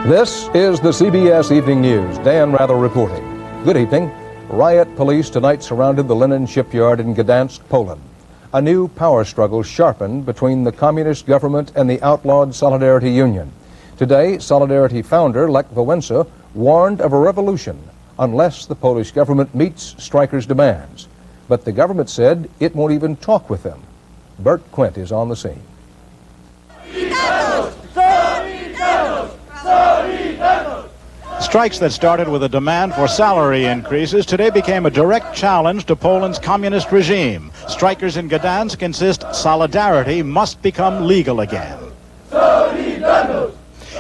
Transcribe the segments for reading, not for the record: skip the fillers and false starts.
This is the CBS Evening News. Dan Rather reporting. Good evening. Riot police tonight surrounded the linen shipyard in Gdansk, Poland. A new power struggle sharpened between the communist government and the outlawed Solidarity Union. Today, Solidarity founder Lech Wałęsa warned of a revolution unless the Polish government meets strikers' demands. But the government said it won't even talk with them. Bert Quint is on the scene. Strikes that started with a demand for salary increases today became a direct challenge to Poland's communist regime. Strikers in Gdansk insist solidarity must become legal again.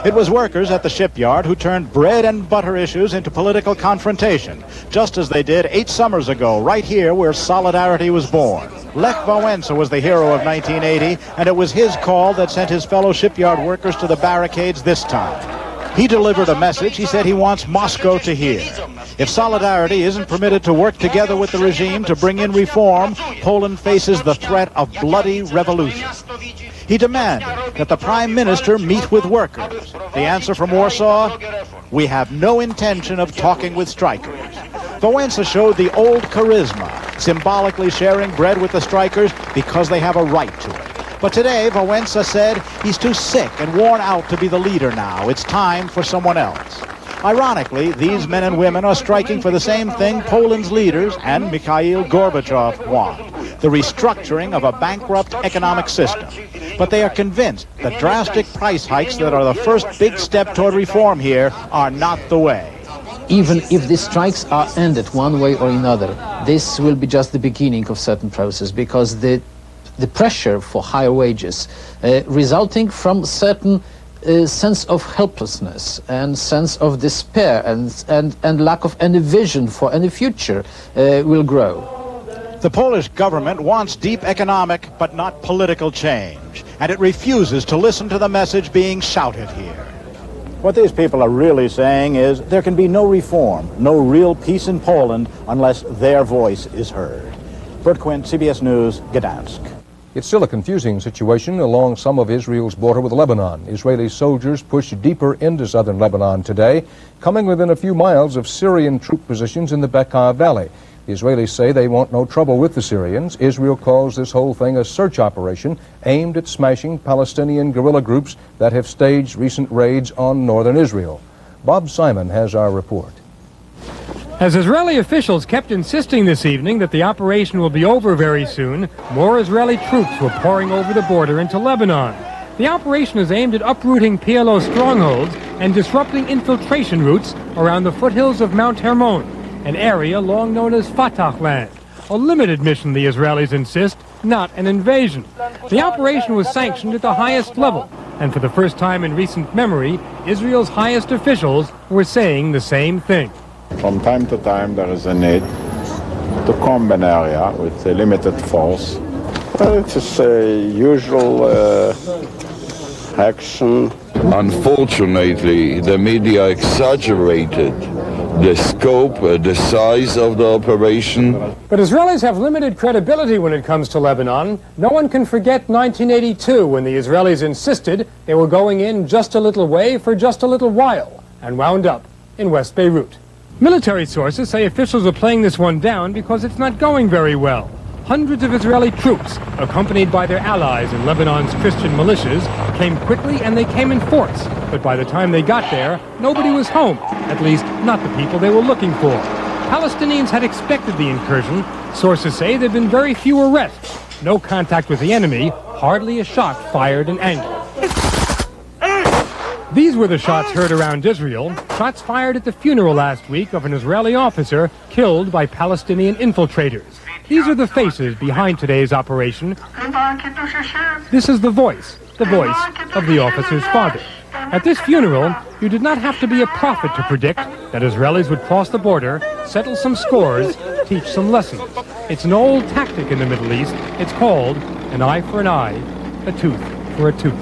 It was workers at the shipyard who turned bread and butter issues into political confrontation, just as they did 8 summers ago, right here where solidarity was born. Lech Wałęsa was the hero of 1980, and it was his call that sent his fellow shipyard workers to the barricades this time. He delivered a message he said he wants Moscow to hear. If Solidarity isn't permitted to work together with the regime to bring in reform, Poland faces the threat of bloody revolution. He demanded that the Prime Minister meet with workers. The answer from Warsaw: we have no intention of talking with strikers. Wałęsa showed the old charisma, symbolically sharing bread with the strikers because they have a right to it. But today, Wałęsa said he's too sick and worn out to be the leader now. It's time for someone else. Ironically, these men and women are striking for the same thing Poland's leaders and Mikhail Gorbachev want: the restructuring of a bankrupt economic system. But they are convinced that drastic price hikes that are the first big step toward reform here are not the way. Even if these strikes are ended one way or another, this will be just the beginning of certain process, because the pressure for higher wages resulting from certain sense of helplessness and sense of despair and lack of any vision for any future will grow. The Polish government wants deep economic but not political change, and it refuses to listen to the message being shouted here. What these people are really saying is there can be no reform, no real peace in Poland unless their voice is heard. Bert Quint, CBS News, Gdansk. It's still a confusing situation along some of Israel's border with Lebanon. Israeli soldiers pushed deeper into southern Lebanon today, coming within a few miles of Syrian troop positions in the Bekaa Valley. The Israelis say they want no trouble with the Syrians. Israel calls this whole thing a search operation aimed at smashing Palestinian guerrilla groups that have staged recent raids on northern Israel. Bob Simon has our report. As Israeli officials kept insisting this evening that the operation will be over very soon, more Israeli troops were pouring over the border into Lebanon. The operation is aimed at uprooting PLO strongholds and disrupting infiltration routes around the foothills of Mount Hermon, an area long known as Fatah land. A limited mission, the Israelis insist, not an invasion. The operation was sanctioned at the highest level, and for the first time in recent memory, Israel's highest officials were saying the same thing. From time to time there is a need to comb an area with a limited force. Well, it is a usual action. Unfortunately, the media exaggerated the scope, the size of the operation. But Israelis have limited credibility when it comes to Lebanon. No one can forget 1982, when the Israelis insisted they were going in just a little way for just a little while and wound up in West Beirut. Military sources say officials are playing this one down because it's not going very well. Hundreds of Israeli troops, accompanied by their allies in Lebanon's Christian militias, came quickly and they came in force. But by the time they got there, nobody was home, at least not the people they were looking for. Palestinians had expected the incursion. Sources say there have been very few arrests, no contact with the enemy, hardly a shot fired in anger. These were the shots heard around Israel, shots fired at the funeral last week of an Israeli officer killed by Palestinian infiltrators. These are the faces behind today's operation. This is the voice of the officer's father. At this funeral, you did not have to be a prophet to predict that Israelis would cross the border, settle some scores, teach some lessons. It's an old tactic in the Middle East. It's called an eye for an eye, a tooth for a tooth.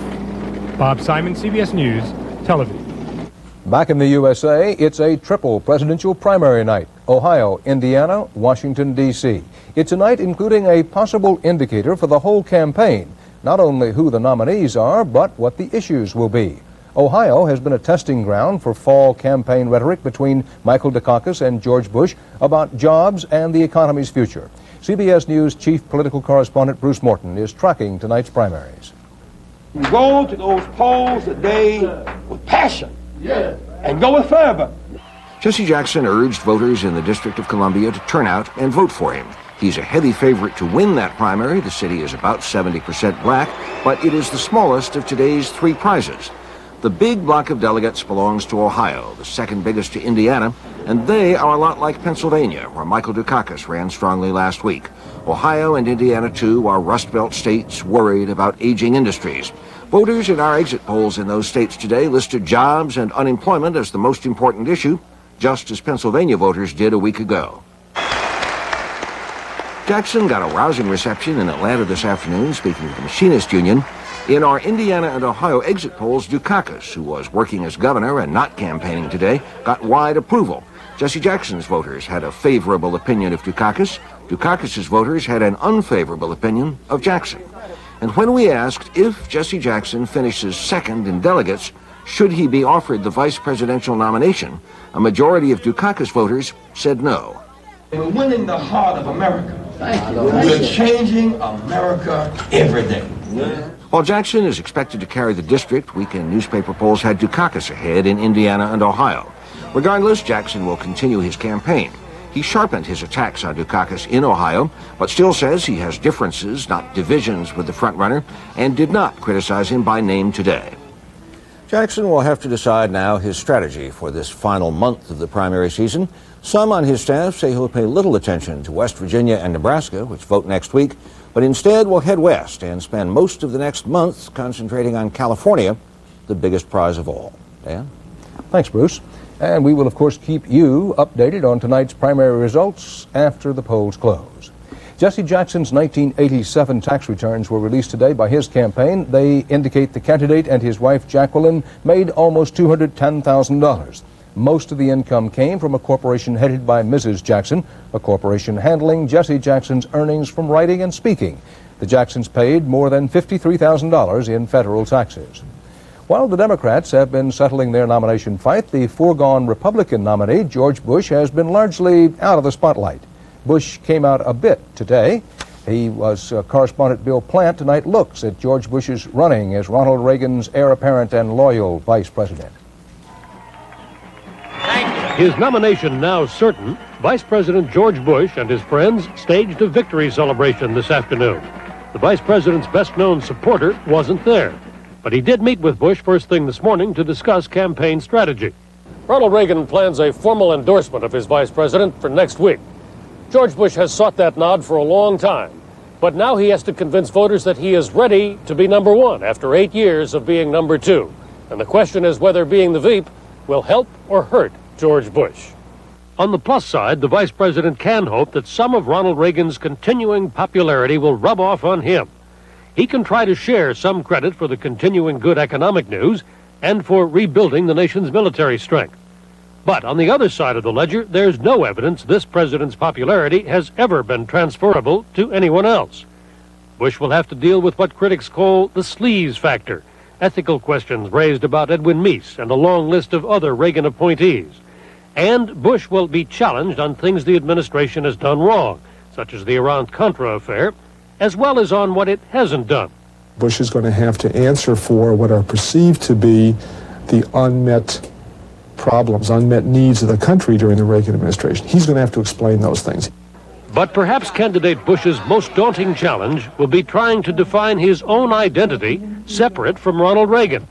Bob Simon, CBS News, Tel Aviv. Back in the USA, it's a triple presidential primary night. Ohio, Indiana, Washington, D.C. It's a night including a possible indicator for the whole campaign, not only who the nominees are, but what the issues will be. Ohio has been a testing ground for fall campaign rhetoric between Michael Dukakis and George Bush about jobs and the economy's future. CBS News chief political correspondent Bruce Morton is tracking tonight's primaries. Go to those polls today with passion and go with fervor. Jesse Jackson urged voters in the District of Columbia to turn out and vote for him. He's a heavy favorite to win that primary. The city is about 70% black, but it is the smallest of today's three prizes. The big block of delegates belongs to Ohio, the second biggest to Indiana, and they are a lot like Pennsylvania, where Michael Dukakis ran strongly last week. Ohio and Indiana, too, are Rust Belt states worried about aging industries. Voters in our exit polls in those states today listed jobs and unemployment as the most important issue, just as Pennsylvania voters did a week ago. Jackson got a rousing reception in Atlanta this afternoon, speaking to the Machinist Union. In our Indiana and Ohio exit polls, Dukakis, who was working as governor and not campaigning today, got wide approval. Jesse Jackson's voters had a favorable opinion of Dukakis. Dukakis' voters had an unfavorable opinion of Jackson. And when we asked if Jesse Jackson finishes second in delegates, should he be offered the vice presidential nomination, a majority of Dukakis voters said no. We're winning the heart of America. We're changing America every day. While Jackson is expected to carry the district, weekend newspaper polls had Dukakis ahead in Indiana and Ohio. Regardless, Jackson will continue his campaign. He sharpened his attacks on Dukakis in Ohio, but still says he has differences, not divisions, with the frontrunner, and did not criticize him by name today. Jackson will have to decide now his strategy for this final month of the primary season. Some on his staff say he'll pay little attention to West Virginia and Nebraska, which vote next week, but instead will head west and spend most of the next month concentrating on California, the biggest prize of all. Dan? Thanks, Bruce. And we will, of course, keep you updated on tonight's primary results after the polls close. Jesse Jackson's 1987 tax returns were released today by his campaign. They indicate the candidate and his wife, Jacqueline, made almost $210,000. Most of the income came from a corporation headed by Mrs. Jackson, a corporation handling Jesse Jackson's earnings from writing and speaking. The Jacksons paid more than $53,000 in federal taxes. While the Democrats have been settling their nomination fight, the foregone Republican nominee, George Bush, has been largely out of the spotlight. Bush came out a bit today. He was correspondent Bill Plant tonight looks at George Bush's running as Ronald Reagan's heir apparent and loyal vice president. His nomination now certain, Vice President George Bush and his friends staged a victory celebration this afternoon. The Vice President's best-known supporter wasn't there, but he did meet with Bush first thing this morning to discuss campaign strategy. Ronald Reagan plans a formal endorsement of his Vice President for next week. George Bush has sought that nod for a long time, but now he has to convince voters that he is ready to be number one after 8 years of being number two. And the question is whether being the Veep will help or hurt George Bush. On the plus side, the Vice President can hope that some of Ronald Reagan's continuing popularity will rub off on him. He can try to share some credit for the continuing good economic news and for rebuilding the nation's military strength. But on the other side of the ledger, there's no evidence this president's popularity has ever been transferable to anyone else. Bush will have to deal with what critics call the sleaze factor, ethical questions raised about Edwin Meese and a long list of other Reagan appointees. And Bush will be challenged on things the administration has done wrong, such as the Iran-Contra affair, as well as on what it hasn't done. Bush is going to have to answer for what are perceived to be the unmet problems, unmet needs of the country during the Reagan administration. He's going to have to explain those things. But perhaps candidate Bush's most daunting challenge will be trying to define his own identity separate from Ronald Reagan.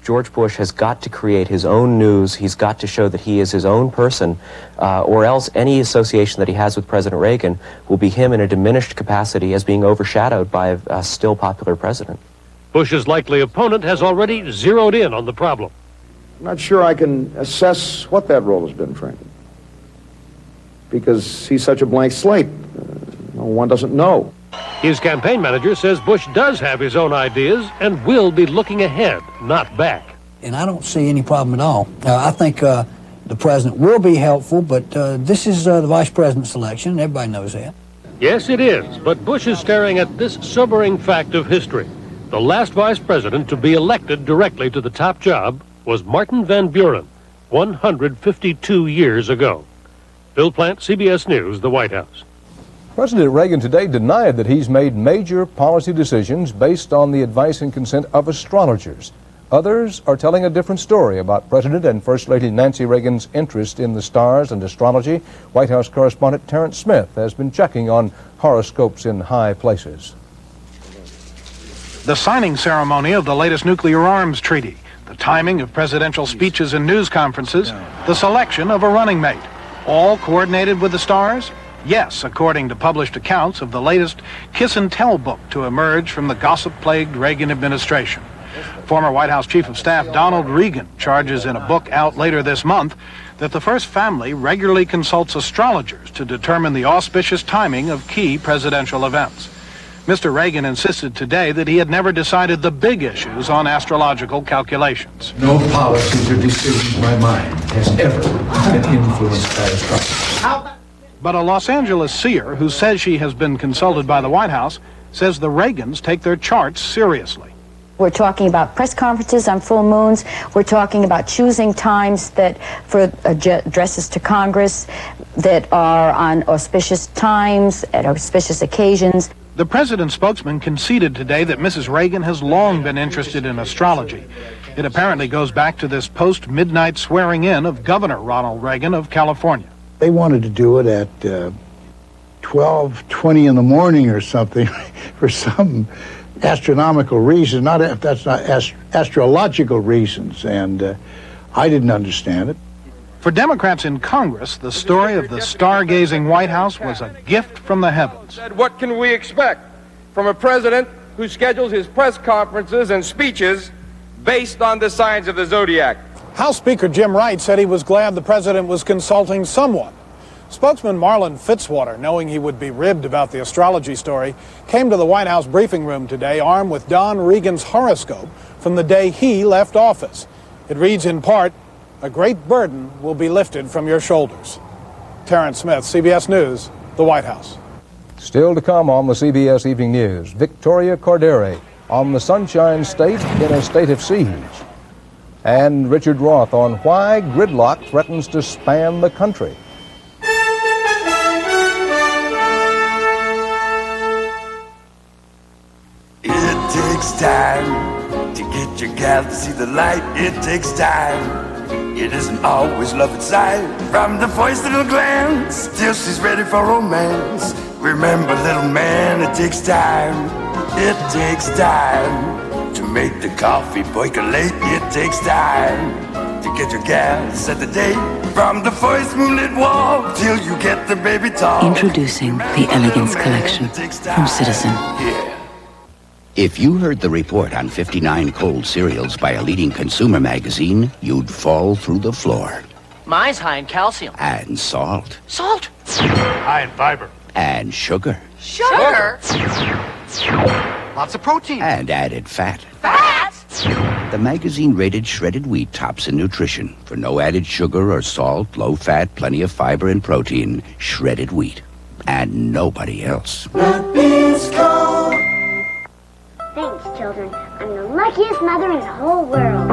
George Bush has got to create his own news. He's got to show that he is his own person, or else any association that he has with President Reagan will be him in a diminished capacity as being overshadowed by a still popular president. Bush's likely opponent has already zeroed in on the problem. I'm not sure I can assess what that role has been, frankly, because he's such a blank slate. One doesn't know. His campaign manager says Bush does have his own ideas and will be looking ahead, not back. And I don't see any problem at all. I think the president will be helpful, but this is the vice president's election. Everybody knows that. Yes, it is, but Bush is staring at this sobering fact of history. The last vice president to be elected directly to the top job was Martin Van Buren, 152 years ago. Bill Plant, CBS News, the White House. President Reagan today denied that he's made major policy decisions based on the advice and consent of astrologers. Others are telling a different story about President and First Lady Nancy Reagan's interest in the stars and astrology. White House correspondent Terrence Smith has been checking on horoscopes in high places. The signing ceremony of the latest nuclear arms treaty, the timing of presidential speeches and news conferences, the selection of a running mate, all coordinated with the stars? Yes, according to published accounts of the latest kiss and tell book to emerge from the gossip-plagued Reagan administration. Former White House Chief of Staff Donald Regan charges in a book out later this month that the first family regularly consults astrologers to determine the auspicious timing of key presidential events. Mr. Reagan insisted today that he had never decided the big issues on astrological calculations. No policy or decision in my mind has ever been influenced by astrology. But a Los Angeles seer who says she has been consulted by the White House says the Reagans take their charts seriously. We're talking about press conferences on full moons. We're talking about choosing times that for addresses to Congress that are on auspicious times, at auspicious occasions. The president's spokesman conceded today that Mrs. Reagan has long been interested in astrology. It apparently goes back to this post-midnight swearing-in of Governor Ronald Reagan of California. They wanted to do it at 12:20 in the morning or something for some astronomical reason. That's not astrological reasons, and I didn't understand it. For Democrats in Congress, the story of the stargazing White House was a gift from the heavens. What can we expect from a president who schedules his press conferences and speeches based on the signs of the zodiac? House Speaker Jim Wright said he was glad the president was consulting someone. Spokesman Marlon Fitzwater, knowing he would be ribbed about the astrology story, came to the White House briefing room today armed with Don Regan's horoscope from the day he left office. It reads in part, "A great burden will be lifted from your shoulders." Terrence Smith, CBS News, the White House. Still to come on the CBS Evening News, Victoria Corderi on the Sunshine State in a state of siege. And Richard Roth on why gridlock threatens to span the country. It takes time to get your gal to see the light. It takes time. It isn't always love at sight. From the first little glance, till she's ready for romance. Remember, little man, it takes time. It takes time to make the coffee percolate. It takes time to get your gal to set the date. From the first moonlit walk till you get the baby talk. Introducing the Elegance Collection from Citizen. Yeah. If you heard the report on 59 cold cereals by a leading consumer magazine, you'd fall through the floor. Mine's high in calcium. And salt. Salt? High in fiber. And sugar. Sugar? Lots of protein. And added fat. Fat? The magazine rated shredded wheat tops in nutrition for no added sugar or salt, low fat, plenty of fiber and protein. Shredded wheat. And nobody else. Thanks, children. I'm the luckiest mother in the whole world.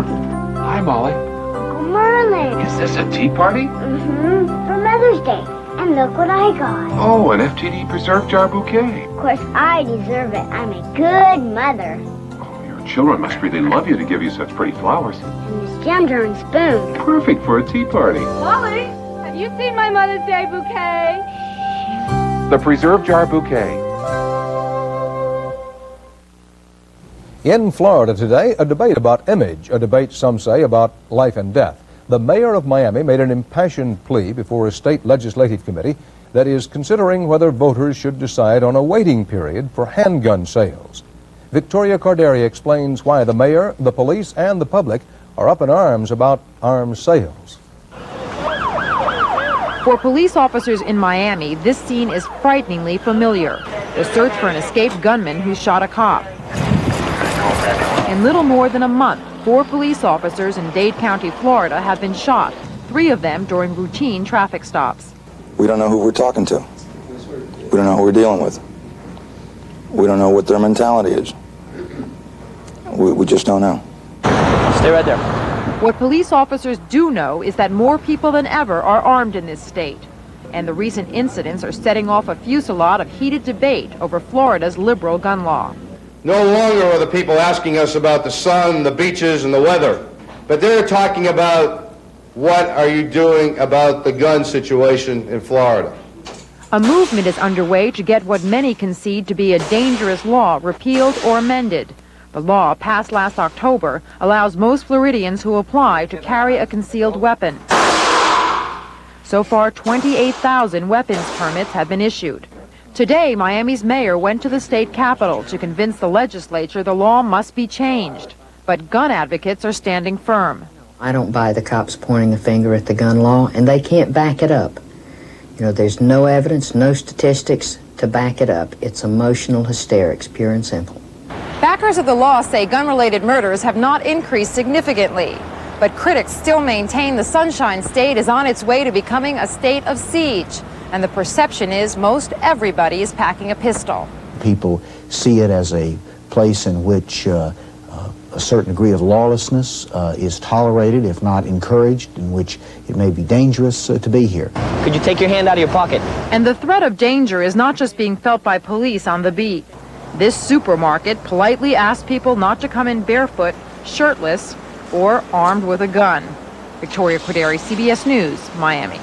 Hi, Molly. Uncle Merlin. Is this a tea party? Mm-hmm. For Mother's Day. And look what I got. Oh, an FTD preserve jar bouquet. Of course, I deserve it. I'm a good mother. Your children must really love you to give you such pretty flowers. And this gem-darn spoon. Perfect for a tea party. Molly, have you seen my Mother's Day bouquet? The preserve jar bouquet. In Florida today, a debate about image, a debate, some say, about life and death. The mayor of Miami made an impassioned plea before a state legislative committee that is considering whether voters should decide on a waiting period for handgun sales. Victoria Corderi explains why the mayor, the police, and the public are up in arms about arms sales. For police officers in Miami, this scene is frighteningly familiar. The search for an escaped gunman who shot a cop. In little more than a month, 4 police officers in Dade County, Florida have been shot, 3 of them during routine traffic stops. We don't know who we're talking to. We don't know who we're dealing with. We don't know what their mentality is. We just don't know. Stay right there. What police officers do know is that more people than ever are armed in this state. And the recent incidents are setting off a fusillade of heated debate over Florida's liberal gun law. No longer are the people asking us about the sun, the beaches, and the weather, but they're talking about what are you doing about the gun situation in Florida. A movement is underway to get what many concede to be a dangerous law repealed or amended. The law, passed last October, allows most Floridians who apply to carry a concealed weapon. So far, 28,000 weapons permits have been issued. Today, Miami's mayor went to the state capitol to convince the legislature the law must be changed. But gun advocates are standing firm. I don't buy the cops pointing a finger at the gun law, and they can't back it up. You know, there's no evidence, no statistics to back it up. It's emotional hysterics, pure and simple. Backers of the law say gun-related murders have not increased significantly. But critics still maintain the Sunshine State is on its way to becoming a state of siege. And the perception is most everybody is packing a pistol. People see it as a place in which a certain degree of lawlessness is tolerated, if not encouraged, in which it may be dangerous to be here. Could you take your hand out of your pocket? And the threat of danger is not just being felt by police on the beat. This supermarket politely asks people not to come in barefoot, shirtless, or armed with a gun. Victoria Corderi, CBS News, Miami.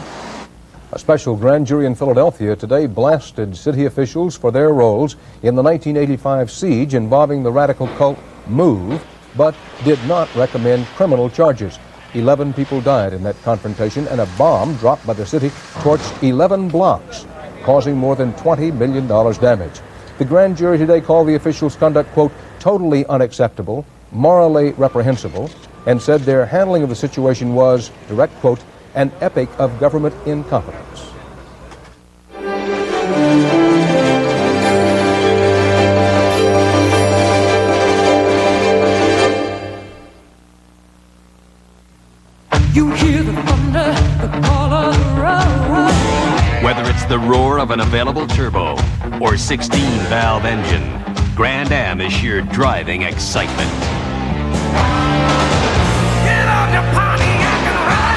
A special grand jury in Philadelphia today blasted city officials for their roles in the 1985 siege involving the radical cult MOVE, but did not recommend criminal charges. 11 people died in that confrontation, and a bomb dropped by the city torched 11 blocks, causing more than $20 million damage. The grand jury today called the officials' conduct, quote, totally unacceptable, morally reprehensible, and said their handling of the situation was, direct quote, an epic of government incompetence. You hear the thunder, the call of the road. Whether it's the roar of an available turbo or 16-valve engine, Grand Am is sheer driving excitement. Get on your Pontiac and ride,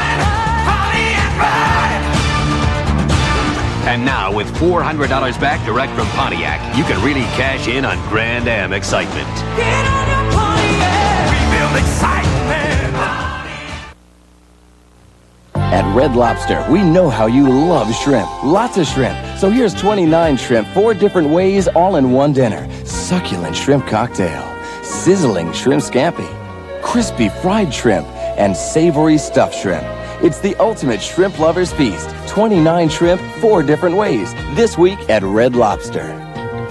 And now, with $400 back direct from Pontiac, you can really cash in on Grand Am excitement. Get on your Pontiac. We build excitement. At Red Lobster, we know how you love shrimp. Lots of shrimp. So here's 29 shrimp, 4 different ways, all in one dinner. Succulent shrimp cocktail, sizzling shrimp scampi, crispy fried shrimp, and savory stuffed shrimp. It's the ultimate shrimp lover's feast. 29 shrimp, 4 different ways. This week at Red Lobster.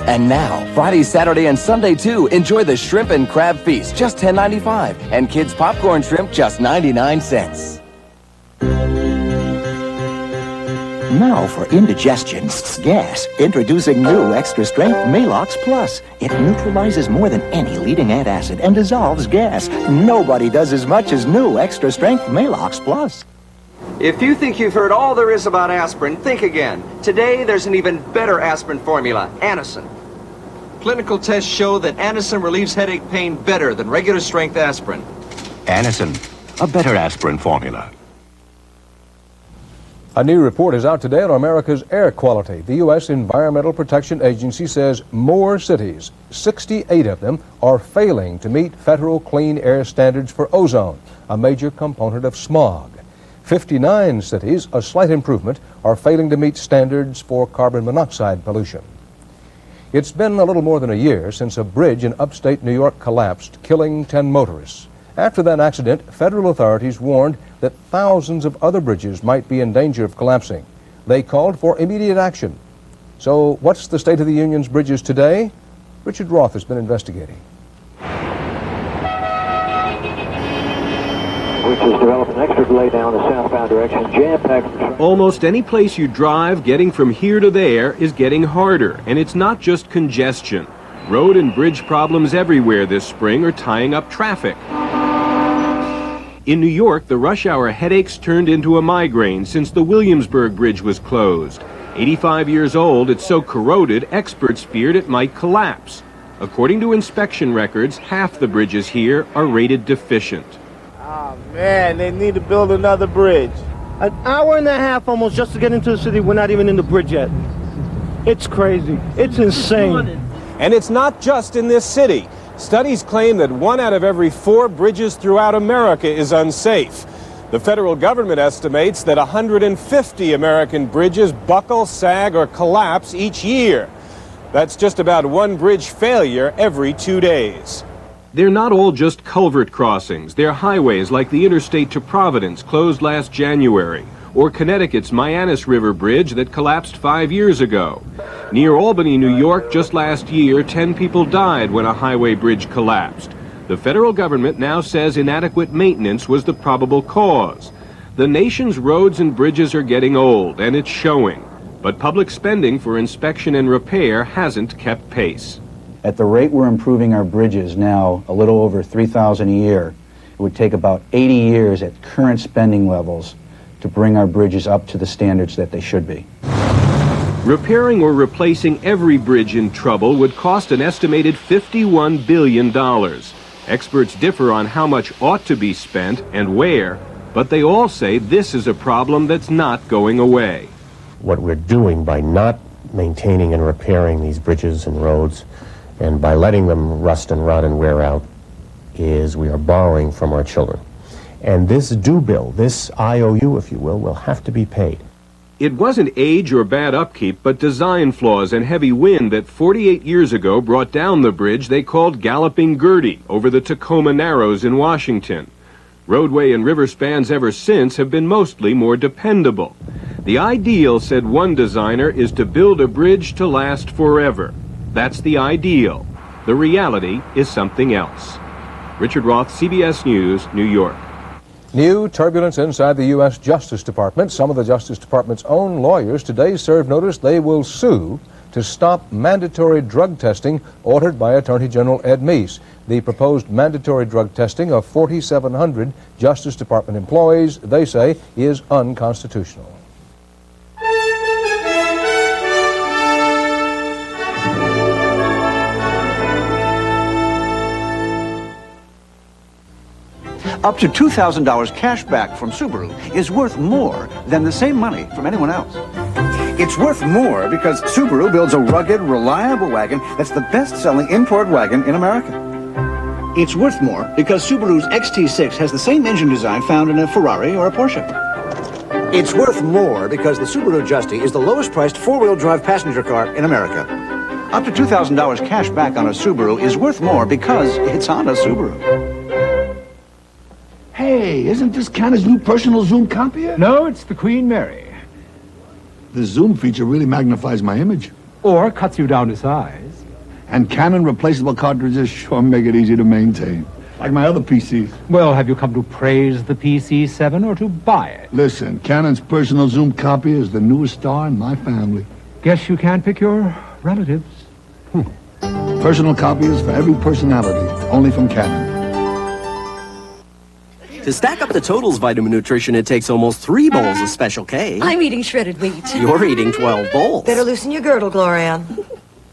And now, Friday, Saturday, and Sunday too, enjoy the shrimp and crab feast, just $10.95. And kids popcorn shrimp, just 99 cents. Now for indigestion, gas, introducing new Extra Strength Malox Plus. It neutralizes more than any leading antacid and dissolves gas. Nobody does as much as new Extra Strength Malox Plus. If you think you've heard all there is about aspirin, think again. Today, there's an even better aspirin formula, Anacin. Clinical tests show that Anacin relieves headache pain better than regular strength aspirin. Anacin, a better aspirin formula. A new report is out today on America's air quality. The U.S. Environmental Protection Agency says more cities, 68 of them, are failing to meet federal clean air standards for ozone, a major component of smog. 59 cities, a slight improvement, are failing to meet standards for carbon monoxide pollution. It's been a little more than a year since a bridge in upstate New York collapsed, killing 10 motorists. After that accident, federal authorities warned that thousands of other bridges might be in danger of collapsing. They called for immediate action. So what's the state of the union's bridges today? Richard Roth has been investigating. Which has developed an extra delay down the southbound direction, jam-packed. Almost any place you drive, getting from here to there is getting harder, and it's not just congestion. Road and bridge problems everywhere this spring are tying up traffic. In New York, the rush hour headaches turned into a migraine since the Williamsburg Bridge was closed. 85 years old, it's so corroded, experts feared it might collapse. According to inspection records, half the bridges here are rated deficient. Oh, man, they need to build another bridge. An hour and a half almost just to get into the city. We're not even in the bridge yet. It's crazy. It's insane. And it's not just in this city. Studies claim that 1 out of every 4 bridges throughout America is unsafe. The federal government estimates that 150 American bridges buckle, sag, or collapse each year. That's just about 1 bridge failure every 2 days. They're not all just culvert crossings. They're highways like the interstate to Providence, closed last January, or Connecticut's Mianus River Bridge that collapsed 5 years ago. Near Albany, New York, just last year, 10 people died when a highway bridge collapsed. The federal government now says inadequate maintenance was the probable cause. The nation's roads and bridges are getting old, and it's showing. But public spending for inspection and repair hasn't kept pace. At the rate we're improving our bridges now, a little over 3,000 a year, it would take about 80 years at current spending levels to bring our bridges up to the standards that they should be. Repairing or replacing every bridge in trouble would cost an estimated $51 billion. Experts differ on how much ought to be spent and where, but they all say this is a problem that's not going away. What we're doing by not maintaining and repairing these bridges and roads, and by letting them rust and rot and wear out, is we are borrowing from our children. And this due bill, this IOU, if you will have to be paid. It wasn't age or bad upkeep, but design flaws and heavy wind that 48 years ago brought down the bridge they called Galloping Gertie over the Tacoma Narrows in Washington. Roadway and river spans ever since have been mostly more dependable. The ideal, said one designer, is to build a bridge to last forever. That's the ideal. The reality is something else. Richard Roth, CBS News, New York. New turbulence inside the U.S. Justice Department. Some of the Justice Department's own lawyers today served notice they will sue to stop mandatory drug testing ordered by Attorney General Ed Meese. The proposed mandatory drug testing of 4,700 Justice Department employees, they say, is unconstitutional. Up to $2,000 cash back from Subaru is worth more than the same money from anyone else. It's worth more because Subaru builds a rugged, reliable wagon that's the best-selling import wagon in America. It's worth more because Subaru's XT6 has the same engine design found in a Ferrari or a Porsche. It's worth more because the Subaru Justy is the lowest-priced four-wheel drive passenger car in America. Up to $2,000 cash back on a Subaru is worth more because it's on a Subaru. Hey, isn't this Canon's new personal zoom copier? No, it's the Queen Mary. The zoom feature really magnifies my image. Or cuts you down to size. And Canon replaceable cartridges sure make it easy to maintain. Like my other PCs. Well, have you come to praise the PC-7 or to buy it? Listen, Canon's personal zoom copier is the newest star in my family. Guess you can't pick your relatives. Personal copiers for every personality, only from Canon. To stack up the Totals vitamin nutrition, it takes almost 3 bowls of Special K. I'm eating shredded wheat. You're eating 12 bowls. Better loosen your girdle, Glorian.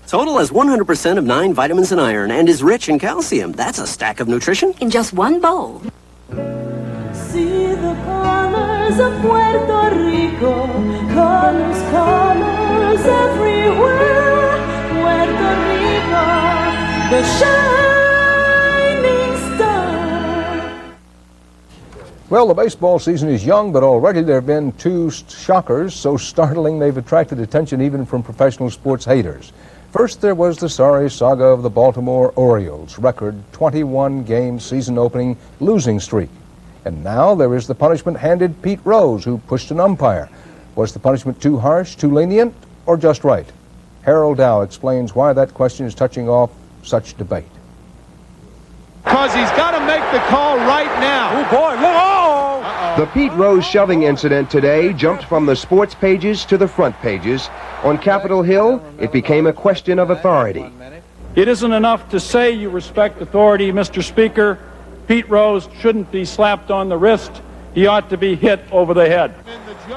Total has 100% of 9 vitamins and iron and is rich in calcium. That's a stack of nutrition. In just 1 bowl. See the colors of Puerto Rico. Colors, colors everywhere. Puerto Rico, the shining star. Well, the baseball season is young, but already there have been 2 shockers so startling they've attracted attention even from professional sports haters. First, there was the sorry saga of the Baltimore Orioles' record 21-game season-opening losing streak. And now there is the punishment handed Pete Rose, who pushed an umpire. Was the punishment too harsh, too lenient, or just right? Harold Dow explains why that question is touching off such debate. Because he's got to make the call right now. Oh, boy, look, The Pete Rose shoving incident today jumped from the sports pages to the front pages. On Capitol Hill, it became a question of authority. It isn't enough to say you respect authority, Mr. Speaker. Pete Rose shouldn't be slapped on the wrist. He ought to be hit over the head.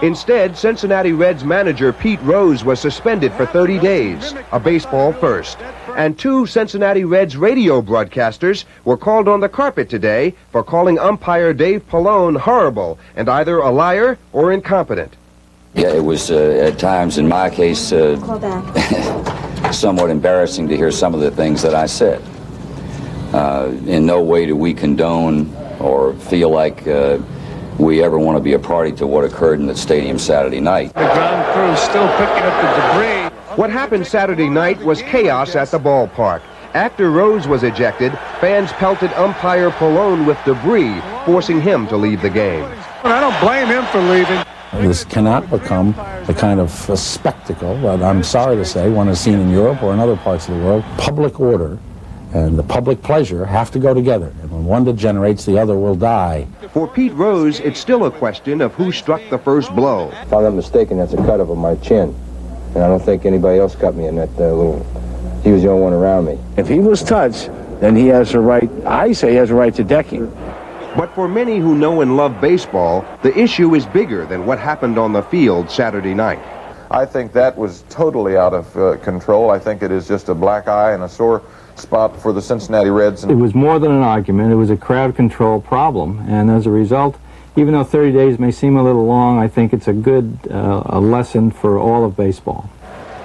Instead, Cincinnati Reds manager Pete Rose was suspended for 30 days, a baseball first. And 2 Cincinnati Reds radio broadcasters were called on the carpet today for calling umpire Dave Pallone horrible and either a liar or incompetent. Yeah, it was at times, in my case, somewhat embarrassing to hear some of the things that I said. In no way do we condone or feel like we ever want to be a party to what occurred in the stadium Saturday night. The ground crew is still picking up the debris. What happened Saturday night was chaos at the ballpark. After Rose was ejected, fans pelted umpire Pallone with debris, forcing him to leave the game. And I don't blame him for leaving. This cannot become the kind of a spectacle that I'm sorry to say one is seen in Europe or in other parts of the world. Public order and the public pleasure have to go together, and when one degenerates, the other will die. For Pete Rose, it's still a question of who struck the first blow. If I'm not mistaken, that's a cut of my chin, and I don't think anybody else cut me in that little. He was the only one around me. If he was touched, then he has a right. I say he has a right to decking. But for many who know and love baseball, the issue is bigger than what happened on the field Saturday night. I think that was totally out of control. I think it is just a black eye and a sore spot for the Cincinnati Reds. It was more than an argument. It was a crowd control problem, and as a result, even though 30 days may seem a little long, I think it's a good a lesson for all of baseball.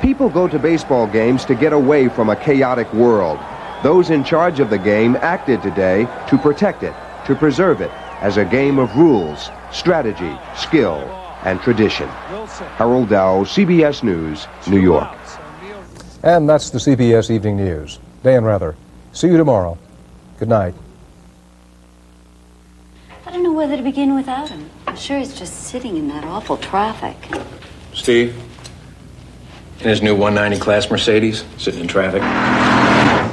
People go to baseball games to get away from a chaotic world. Those in charge of the game acted today to protect it, to preserve it as a game of rules, strategy, skill, and tradition. Harold Dow, CBS News, New York. And that's the CBS Evening News. Dan Rather. See you tomorrow. Good night. I don't know whether to begin without him. I'm sure he's just sitting in that awful traffic. Steve, in his new 190 class Mercedes, sitting in traffic.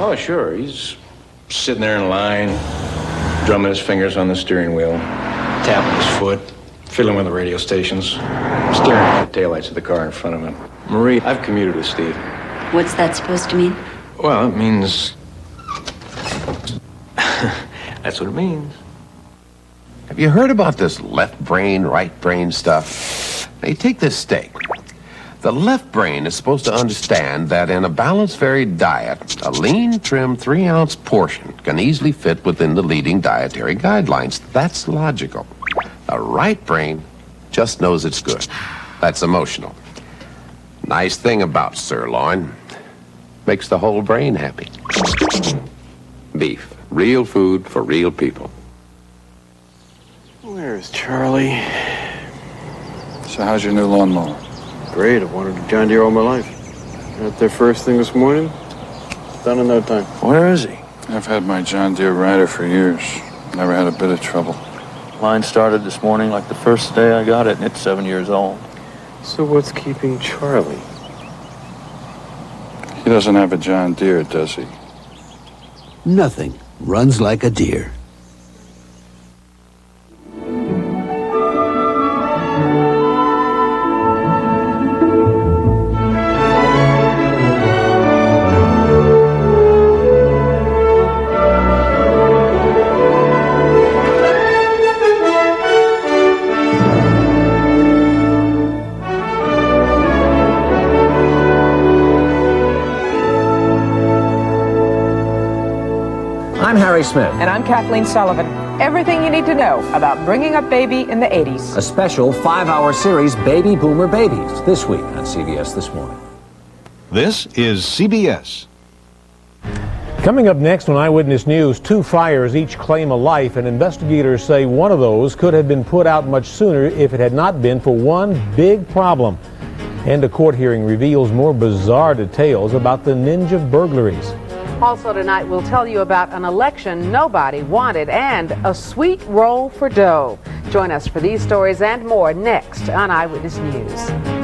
Oh, sure. He's sitting there in line, drumming his fingers on the steering wheel, tapping his foot, fiddling with the radio stations, staring at the taillights of the car in front of him. Marie, I've commuted with Steve. What's that supposed to mean? Well, it means... That's what it means. Have you heard about this left brain, right brain stuff? Now, you take this steak. The left brain is supposed to understand that in a balanced, varied diet, a lean, trim, 3-ounce portion can easily fit within the leading dietary guidelines. That's logical. The right brain just knows it's good. That's emotional. Nice thing about sirloin. Makes the whole brain happy. Beef. Real food for real people. Where's Charlie? So how's your new lawnmower? Great. I've wanted a John Deere all my life. Got there first thing this morning. Done in no time. Where is he? I've had my John Deere rider for years. Never had a bit of trouble. Mine started this morning like the first day I got it, and it's 7 years old. So what's keeping Charlie? He doesn't have a John Deere, does he? Nothing runs like a deer. I'm Harry Smith. And I'm Kathleen Sullivan. Everything you need to know about bringing up baby in the 80s. A special 5-hour series, Baby Boomer Babies, this week on CBS This Morning. This is CBS. Coming up next on Eyewitness News, 2 fires each claim a life, and investigators say one of those could have been put out much sooner if it had not been for one big problem. And a court hearing reveals more bizarre details about the ninja burglaries. Also tonight, we'll tell you about an election nobody wanted and a sweet roll for dough. Join us for these stories and more next on Eyewitness News.